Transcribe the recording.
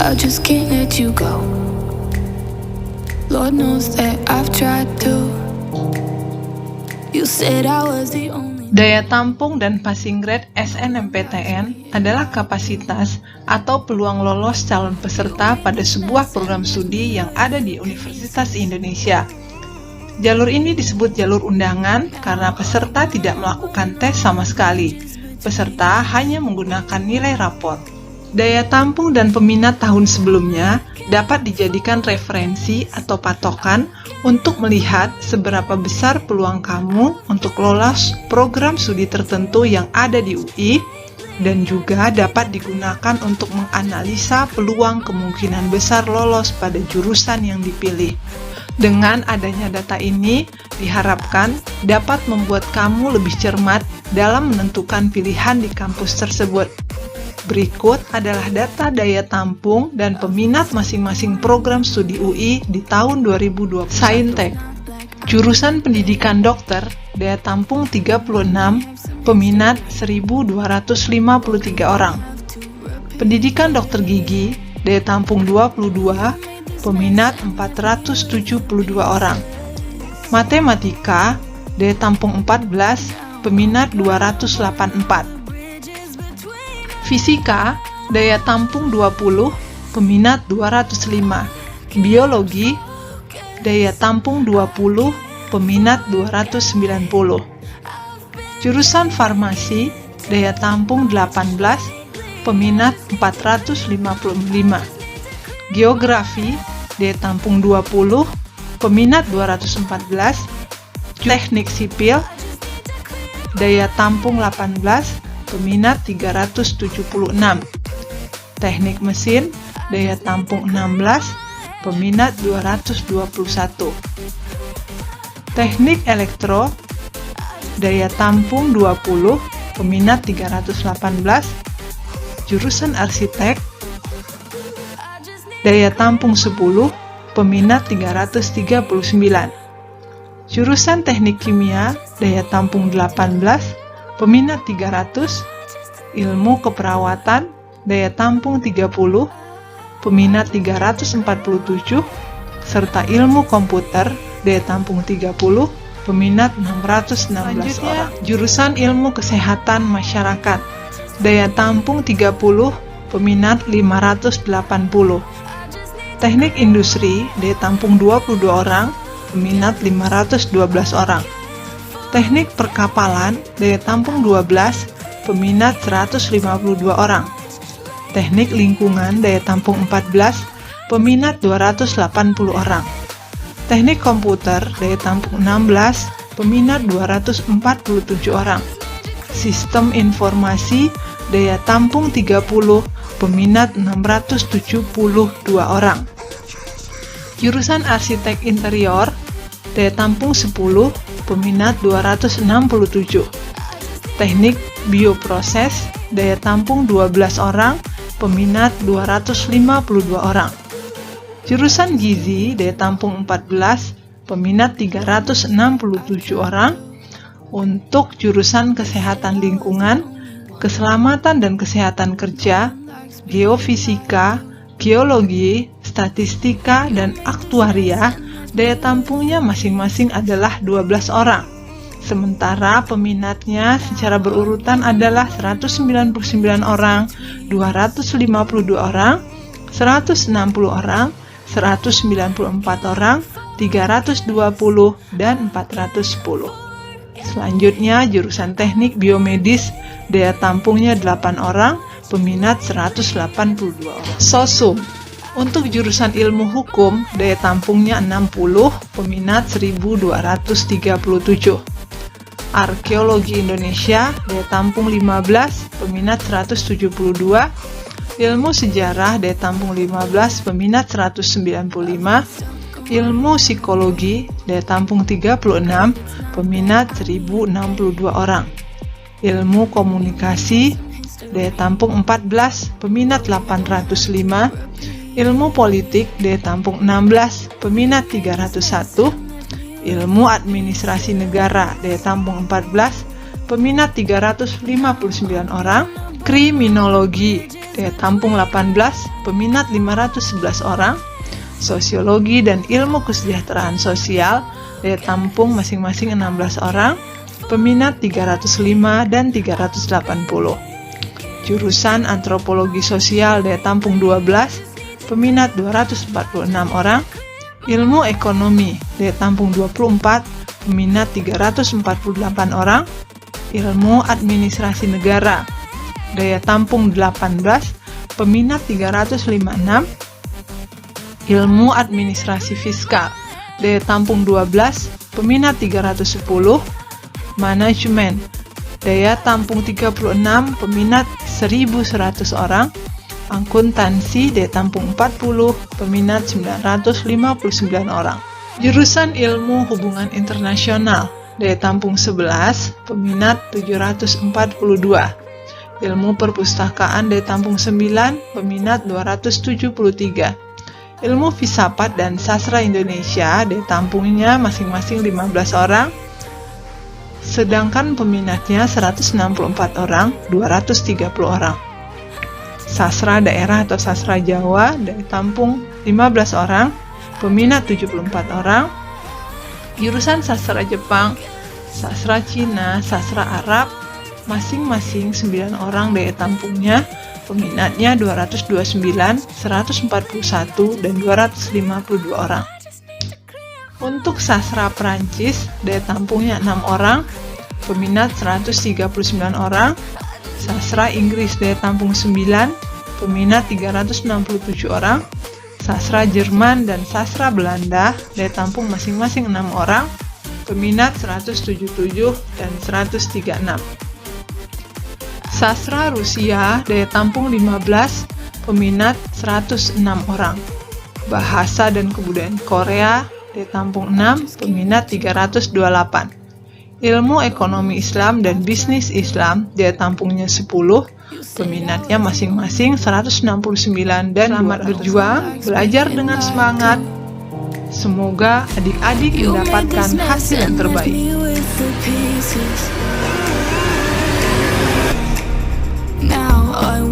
I just can't let you go. Lord knows that I've tried to. You said I was the only. Daya tampung dan passing grade SNMPTN adalah kapasitas atau peluang lolos calon peserta pada sebuah program studi yang ada di Universitas Indonesia. Jalur ini disebut jalur undangan karena peserta tidak melakukan tes sama sekali. Peserta hanya menggunakan nilai rapor. Daya tampung dan peminat tahun sebelumnya dapat dijadikan referensi atau patokan untuk melihat seberapa besar peluang kamu untuk lolos program studi tertentu yang ada di UI, dan juga dapat digunakan untuk menganalisa peluang kemungkinan besar lolos pada jurusan yang dipilih. Dengan adanya data ini, diharapkan dapat membuat kamu lebih cermat dalam menentukan pilihan di kampus tersebut. Berikut adalah data daya tampung dan peminat masing-masing program studi UI di tahun 2020. Saintek, jurusan pendidikan dokter, daya tampung 36, peminat 1.253 orang. Pendidikan dokter gigi, daya tampung 22, peminat 472 orang. Matematika, daya tampung 14, peminat 284. Fisika, daya tampung 20, peminat 205. Biologi, daya tampung 20, peminat 290. Jurusan farmasi, daya tampung 18, peminat 455. Geografi, daya tampung 20, peminat 214. Teknik sipil, daya tampung 18, peminat 376. Teknik mesin, daya tampung 16, peminat 221. Teknik elektro, daya tampung 20, peminat 318. Jurusan arsitek, daya tampung 10, peminat 339. Jurusan teknik kimia, daya tampung 18, peminat 300. Ilmu keperawatan, daya tampung 30, peminat 347, serta ilmu komputer, daya tampung 30, peminat 616 orang. Jurusan ilmu kesehatan masyarakat, daya tampung 30, peminat 580. Teknik industri, daya tampung 22 orang, peminat 512 orang. Teknik perkapalan, daya tampung 12, peminat 152 orang. Teknik lingkungan, daya tampung 14, peminat 280 orang. Teknik komputer, daya tampung 16, peminat 247 orang. Sistem informasi, daya tampung 30, peminat 672 orang. Jurusan arsitek interior, daya tampung 10, peminat 267. Teknik bioproses, daya tampung 12 orang, peminat 252 orang. Jurusan gizi, daya tampung 14, peminat 367 orang. Untuk jurusan kesehatan lingkungan, keselamatan dan kesehatan kerja, geofisika, geologi, statistika, dan aktuaria, daya tampungnya masing-masing adalah 12 orang. Sementara peminatnya secara berurutan adalah 199 orang, 252 orang, 160 orang, 194 orang, 320, dan 410. Selanjutnya jurusan teknik biomedis, daya tampungnya 8 orang, peminat 182 orang. Sosum, untuk jurusan ilmu hukum, daya tampungnya 60, peminat 1237. Arkeologi Indonesia, daya tampung 15, peminat 172. Ilmu sejarah, daya tampung 15, peminat 195. Ilmu psikologi, daya tampung 36, peminat 1062 orang. Ilmu komunikasi, daya tampung 14, peminat 805. Ilmu politik, daya tampung 16, peminat 301. Ilmu administrasi negara, daya tampung 14, peminat 359 orang. Kriminologi, daya tampung 18, peminat 511 orang. Sosiologi dan ilmu kesejahteraan sosial, daya tampung masing-masing 16 orang, peminat 305 dan 380. Jurusan antropologi sosial, daya tampung 12, peminat 246 orang. Ilmu ekonomi, daya tampung 24, peminat 348 orang. Ilmu administrasi negara, daya tampung 18, peminat 356. Ilmu administrasi fiskal, daya tampung 12, peminat 310. Manajemen, daya tampung 36, peminat 1.100 orang. Akuntansi, daya tampung 40, peminat 959 orang. Jurusan ilmu hubungan internasional, daya tampung 11, peminat 742. Ilmu perpustakaan, daya tampung 9, peminat 273. Ilmu filsafat dan sastra Indonesia, daya tampungnya masing-masing 15 orang, sedangkan peminatnya 164 orang, 230 orang. Sastra daerah atau sastra Jawa, daya tampung 15 orang, peminat 74 orang. Jurusan sastra Jepang, sastra Cina, sastra Arab, masing-masing 9 orang daya tampungnya, peminatnya 229, 141, dan 252 orang. Untuk sastra Perancis, daya tampungnya 6 orang, peminat 139 orang. Sastra Inggris, daya tampung 9, peminat 367 orang. Sastra Jerman dan sastra Belanda, daya tampung masing-masing 6 orang, peminat 177 dan 136. Sastra Rusia, daya tampung 15, peminat 106 orang. Bahasa dan kebudayaan Korea, daya tampung 6, peminat 328. Ilmu ekonomi Islam dan bisnis Islam, daya tampungnya 10, peminatnya masing-masing 169 dan selamat berjuang, belajar dengan semangat. Semoga adik-adik mendapatkan hasil yang terbaik. Now I